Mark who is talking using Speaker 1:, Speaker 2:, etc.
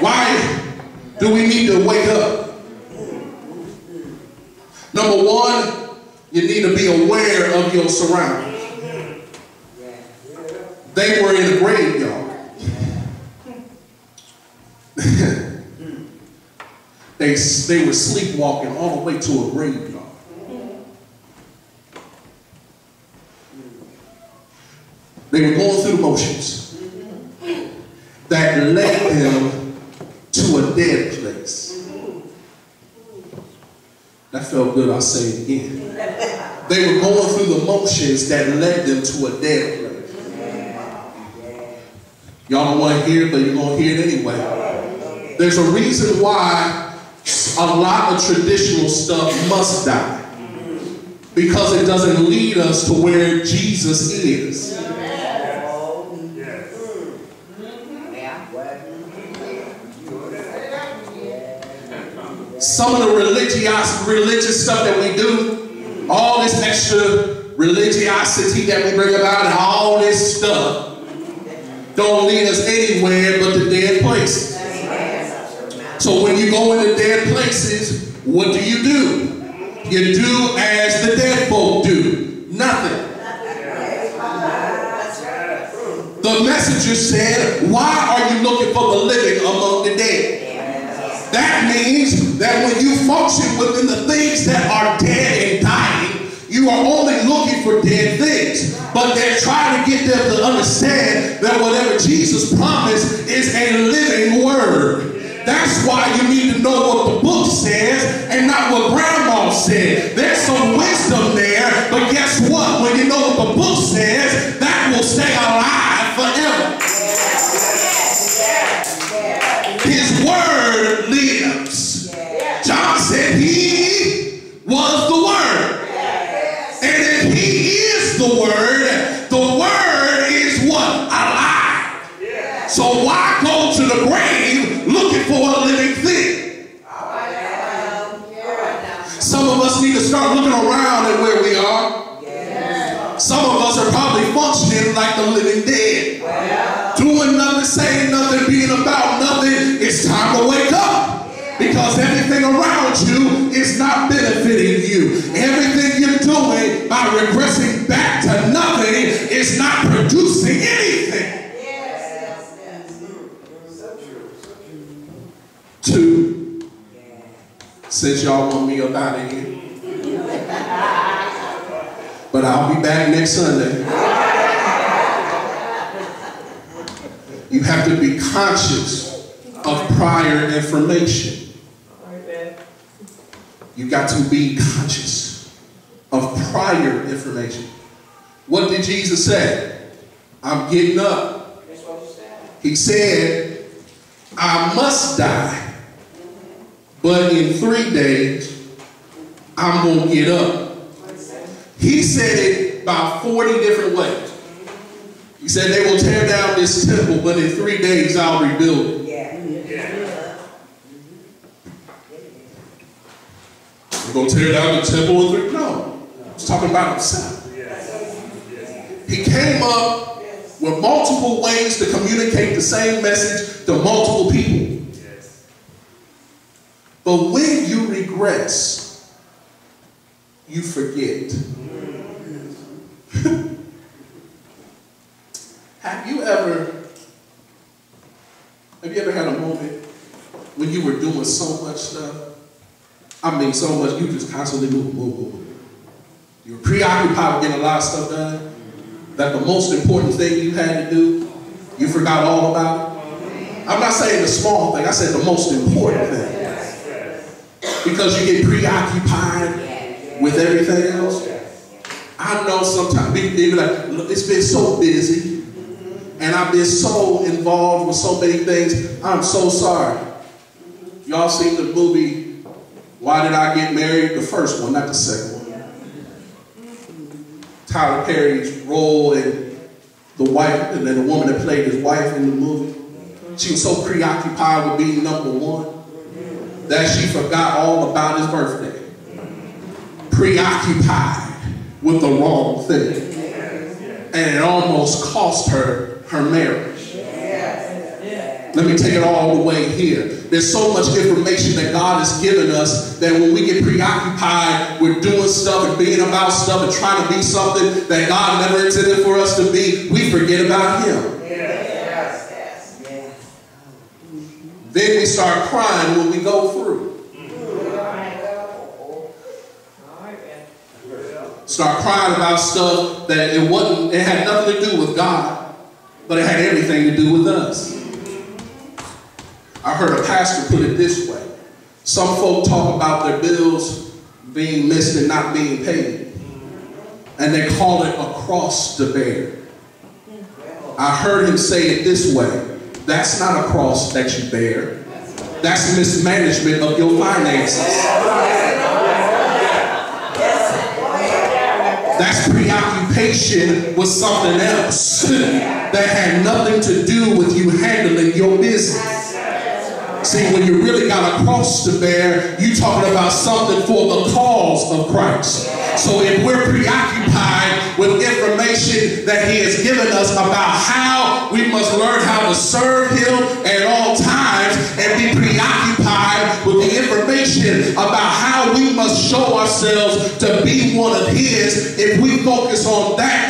Speaker 1: Why do we need to wake up? Number one, you need to be aware of your surroundings. They were in a graveyard. They were sleepwalking all the way to a graveyard. They were going through the motions that led them to a dead place. That felt good, I'll say it again. They were going through the motions that led them to a dead place. Y'all don't want to hear it, but you're going to hear it anyway. There's a reason why a lot of traditional stuff must die. Because it doesn't lead us to where Jesus is. Some of the religious stuff that we do, all this extra religiosity that we bring about and all this stuff, don't lead us anywhere but to dead places. So when you go into dead places, what do? You do as the dead folk do. Nothing. The messenger said, why are you looking for the living among the dead? That means that when you function within the things that are dead and dying, you are only looking for dead things. But they're trying to get them to understand that whatever Jesus promised is a living word. That's why you need to know what the book says and not what grandma said. There's some wisdom there, but guess what? When you know what the book says, that will stay alive forever. His word lives. John said he was the word. And if he is the word is what? Alive. So why go to the grave looking for a living thing? Some of us need to start looking around at where we are. Some of us are probably functioning like the living dead. Doing nothing, saying nothing, being about nothing. It's time to wake up. Because everything around you is not benefiting you. Everything you're doing by regressing back to nothing is not producing anything. Two, since y'all want me up out of here, but I'll be back next Sunday. You have to be conscious of prior information. You got to be conscious of prior information. What did Jesus say? I'm getting up. He said, I must die, but in 3 days, I'm going to get up. He said it about 40 different ways. He said they will tear down this temple, but in 3 days, I'll rebuild it. We're going to tear down the temple in 3 days? No. He's talking about himself. He came up with multiple ways to communicate the same message to multiple people. But when you regress, you forget. Have you ever had a moment when you were doing so much stuff? I mean, so much, you just constantly move. You were preoccupied with getting a lot of stuff done. That the most important thing you had to do, you forgot all about it. I'm not saying the small thing, I said the most important thing. Because you get preoccupied with everything else. I know sometimes people be like, it's been so busy, and I've been so involved with so many things. I'm so sorry. Y'all seen the movie, Why Did I Get Married? The first one, not the second one. Tyler Perry's role in the wife, and then the woman that played his wife in the movie. She was so preoccupied with being number one that she forgot all about his birthday. Preoccupied with the wrong thing. And it almost cost her her marriage. Let me take it all the way here. There's so much information that God has given us that when we get preoccupied with doing stuff and being about stuff and trying to be something that God never intended for us to be, we forget about Him. Yes. Then we start crying when we go through. Start crying about stuff that it had nothing to do with God, but it had everything to do with us. I heard a pastor put it this way. Some folk talk about their bills being missed and not being paid, and they call it a cross to bear. I heard him say it this way. That's not a cross that you bear. That's mismanagement of your finances. That's preoccupation with something else that had nothing to do with you handling your business. See, when you really got a cross to bear, you talking about something for the cause of Christ. So if we're preoccupied with information that He has given us about how we must learn how to serve Him at all times, and be preoccupied with the information about how we must show ourselves to be one of His, if we focus on that